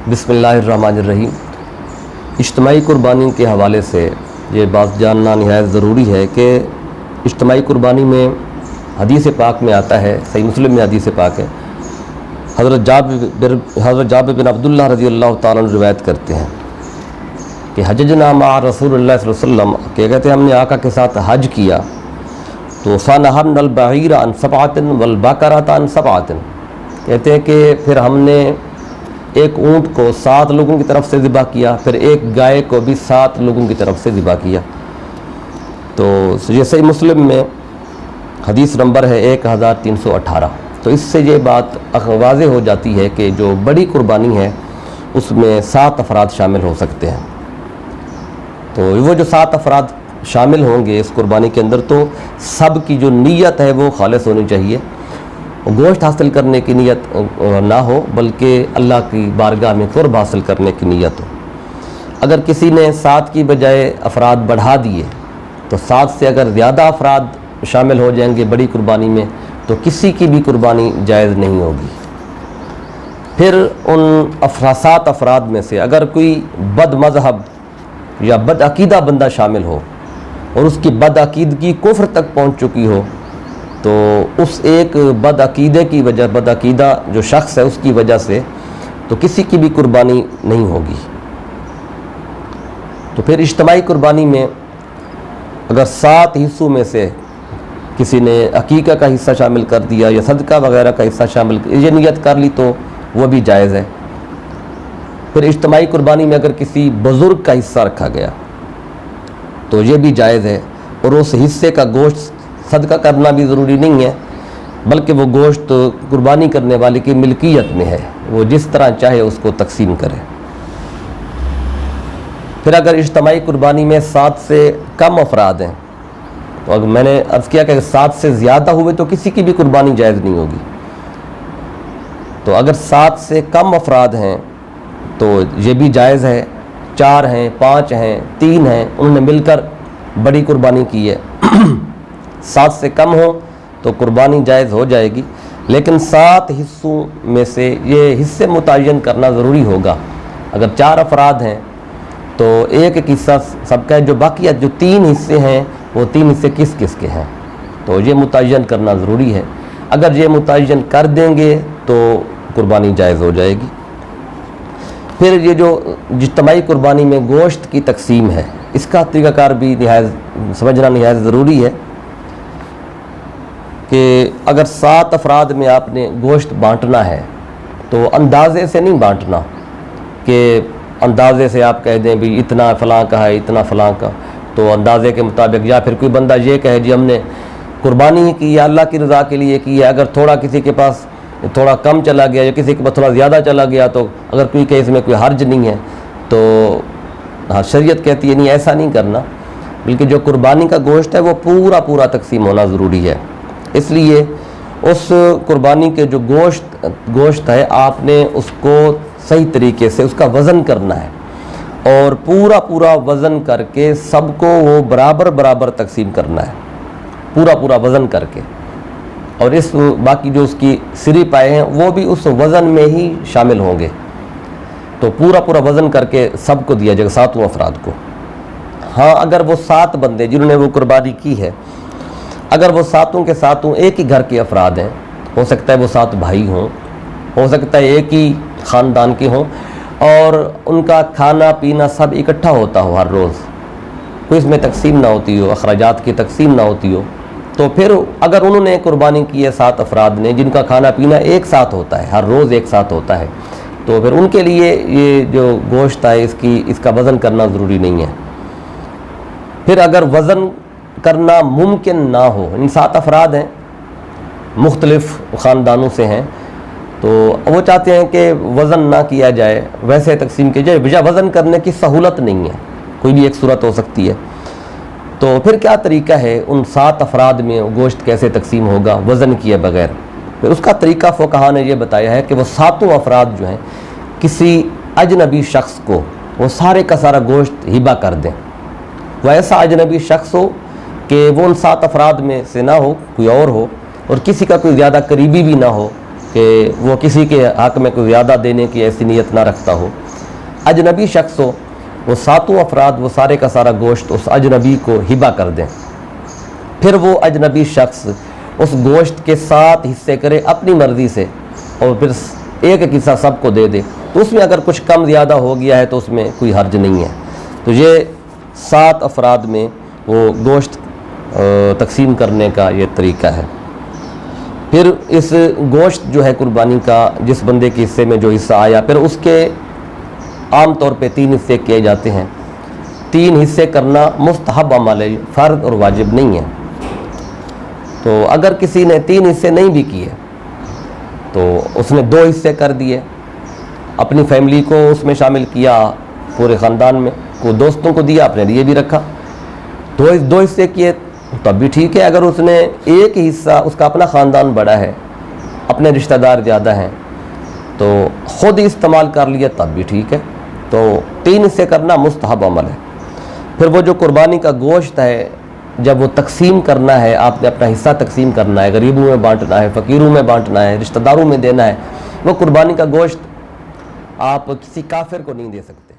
बिस्मिल्लाहिर्रहमानिर्रहीम। इज्तिमाई कुर्बानी के हवाले से ये बात जानना नहायत ज़रूरी है कि इज्तिमाई कुर्बानी में हदीस पाक में आता है, सही मुस्लिम में हदीस पाक है, हज़रत जाबिर बिन अब्दुल्लाह रज़ियल्लाहु ताला अन्हु रिवायत करते हैं कि हज्जना मा रसूलुल्लाह सल्लल्लाहु अलैहि वसल्लम, कि कहते हैं हमने आका के साथ हज किया तो फ़नहरनल बईर अन सबअतिन वल बकरत अन सबअतिन, कहते हैं कि फिर हमने एक ऊँट को 7 लोगों की तरफ से ज़िबा किया, फिर एक गाय को भी 7 लोगों की तरफ से ज़िबा किया। तो ये सही मुस्लिम में हदीस नंबर है 1318। तो इससे ये बात वाज़े हो जाती है कि जो बड़ी कुर्बानी है उसमें 7 अफराद शामिल हो सकते हैं। तो वो जो 7 अफराद शामिल होंगे इस कुर्बानी के अंदर, तो सब की जो नीयत है वो खालिस होनी चाहिए, गोश्त हासिल करने की नीयत ना हो बल्कि अल्लाह की बारगाह में कुर्ब हासिल करने की नीयत हो। अगर किसी ने 7 की बजाय अफराद बढ़ा दिए तो 7 से अगर ज़्यादा अफराद शामिल हो जाएंगे बड़ी कुर्बानी में तो किसी की भी कुर्बानी जायज़ नहीं होगी। फिर उन 7 अफराद में से अगर कोई बद मज़हब या बद अकीदा बंदा शामिल हो और उसकी बद अकीदगी कुफ्र तक पहुँच चुकी हो, तो उस एक बद अकीदे की वजह, बद अकीदा जो शख्स है उसकी वजह से तो किसी की भी कुर्बानी नहीं होगी। तो फिर इज्तिमाई कुर्बानी में अगर 7 हिस्सों में से किसी ने अकीका का हिस्सा शामिल कर दिया या सदका वगैरह का हिस्सा शामिल ये नियत कर ली तो वो भी जायज़ है। फिर इज्तिमाई कुर्बानी में अगर किसी बुज़ुर्ग का हिस्सा रखा गया तो ये भी जायज़ है, और उस हिस्से का गोश्त सदका करना भी ज़रूरी नहीं है बल्कि वो गोश्त कुर्बानी करने वाले की मिल्कियत में है, वो जिस तरह चाहे उसको तकसीम करे। फिर अगर इज्तिमाई कुर्बानी में 7 से कम अफराद हैं तो अगर मैंने अर्ज़ किया कि 7 से ज़्यादा हुए तो किसी की भी कुर्बानी जायज़ नहीं होगी। तो अगर 7 से कम अफराद हैं तो ये भी जायज़ है, 4 हैं, 5 हैं, 3 हैं, उन्होंने मिलकर बड़ी कुर्बानी की है 7 से कम हो तो कुर्बानी जायज़ हो जाएगी। लेकिन 7 हिस्सों में से ये हिस्से मुतय्यन करना ज़रूरी होगा। अगर 4 अफराद हैं तो एक हिस्सा सबका है, जो बाकी जो 3 हिस्से हैं वो 3 हिस्से किस किस के हैं, तो ये मुतय्यन करना ज़रूरी है। अगर ये मुतय्यन कर देंगे तो कुर्बानी जायज़ हो जाएगी। फिर ये जो इज्तिमाई कुर्बानी में गोश्त की तकसीम है इसका तरीक़ाकार भी समझना नहायत ज़रूरी है कि अगर 7 अफराद में आपने गोश्त बांटना है तो अंदाज़े से नहीं बांटना कि अंदाज़े से आप कह दें भी इतना फ़लाँ का है इतना फ़लाँ का, तो अंदाज़े के मुताबिक, या फिर कोई बंदा ये कहे जी हमने कुर्बानी की या अल्लाह की रज़ा के लिए की है, अगर थोड़ा किसी के पास थोड़ा कम चला गया या किसी के पास थोड़ा ज़्यादा चला गया तो अगर कोई कहे इसमें कोई हर्ज नहीं है तो हाँ शरीयत कहती है नहीं, ऐसा नहीं करना, बल्कि जो कुर्बानी का गोश्त है वो पूरा तकसीम होना ज़रूरी है। इसलिए उस कुर्बानी के जो गोश्त है आपने उसको सही तरीके से उसका वज़न करना है और पूरा वज़न करके सबको वो बराबर तकसीम करना है, पूरा वज़न करके, और इस बाकी जो उसकी सिरी पाए हैं वो भी उस वज़न में ही शामिल होंगे। तो पूरा वज़न करके सबको दिया जाएगा 7 अफराद को। हाँ अगर वो 7 बंदे जिन्होंने वो कुर्बानी की है, अगर वो 7 के 7 एक ही घर के अफराद हैं, हो सकता है वो 7 भाई हों, हो सकता है एक ही ख़ानदान के हों और उनका खाना पीना सब इकट्ठा होता हो हर रोज़, कोई इसमें तकसीम ना होती हो, अखराजात की तकसीम ना होती हो, तो फिर अगर उन्होंने कुर्बानी की है 7 अफराद ने जिनका खाना पीना एक साथ होता है, हर रोज़ एक साथ होता है, तो फिर उनके लिए ये जो गोश्त है इसका वज़न करना ज़रूरी नहीं है। फिर अगर वज़न करना मुमकिन ना हो, इन 7 अफराद हैं मुख्तलिफ़ ख़ानदानों से हैं, तो वो चाहते हैं कि वज़न ना किया जाए, वैसे तकसीम की जाए, वजह वज़न करने की सहूलत नहीं है, कोई भी एक सूरत हो सकती है। तो फिर क्या तरीका है उन 7 अफराद में गोश्त कैसे तकसीम होगा वज़न किए बग़ैर? फिर उसका तरीका फ़ुक़हा ने ये बताया है कि वो 7 अफराद जो हैं किसी अजनबी शख्स को वो सारे का सारा गोश्त हिबा कर दें। वो ऐसा अजनबी शख्स हो कि वो उन 7 अफराद में से ना हो, कोई और हो, और किसी का कोई ज़्यादा करीबी भी ना हो, کہ وہ کسی کے حق میں کوئی زیادہ دینے کی ایسی نیت نہ رکھتا ہو. اجنبی شخص ہو، وہ 7 افراد وہ سارے کا سارا گوشت اس اجنبی کو ہبہ کر دیں، پھر وہ اجنبی شخص اس گوشت کے 7 حصے کرے اپنی مرضی سے اور پھر ایک حصہ سب کو دے دے، تو اس میں اگر کچھ کم زیادہ ہو گیا ہے تو اس میں کوئی حرج نہیں ہے. تو یہ 7 افراد میں وہ گوشت تقسیم کرنے کا یہ طریقہ ہے. پھر اس گوشت جو ہے قربانی کا جس بندے کے حصے میں جو حصہ آیا، پھر اس کے عام طور پہ 3 حصے کیے جاتے ہیں. 3 حصے کرنا مستحب عمل ہے، فرض اور واجب نہیں ہے. تو اگر کسی نے 3 حصے نہیں بھی کیے تو اس نے 2 حصے کر دیے، اپنی فیملی کو اس میں شامل کیا، پورے خاندان میں کو دوستوں کو دیا، اپنے لیے بھی رکھا. 2 حصے کیے تب بھی ٹھیک ہے. اگر اس نے ایک حصہ، اس کا اپنا خاندان بڑا ہے، اپنے رشتہ دار زیادہ ہیں، تو خود ہی استعمال کر لیا تب بھی ٹھیک ہے. تو 3 حصے کرنا مستحب عمل ہے. پھر وہ جو قربانی کا گوشت ہے جب وہ تقسیم کرنا ہے، آپ نے اپنا حصہ تقسیم کرنا ہے، غریبوں میں بانٹنا ہے، فقیروں میں بانٹنا ہے، رشتہ داروں میں دینا ہے، وہ قربانی کا گوشت آپ کسی کافر کو نہیں دے سکتے.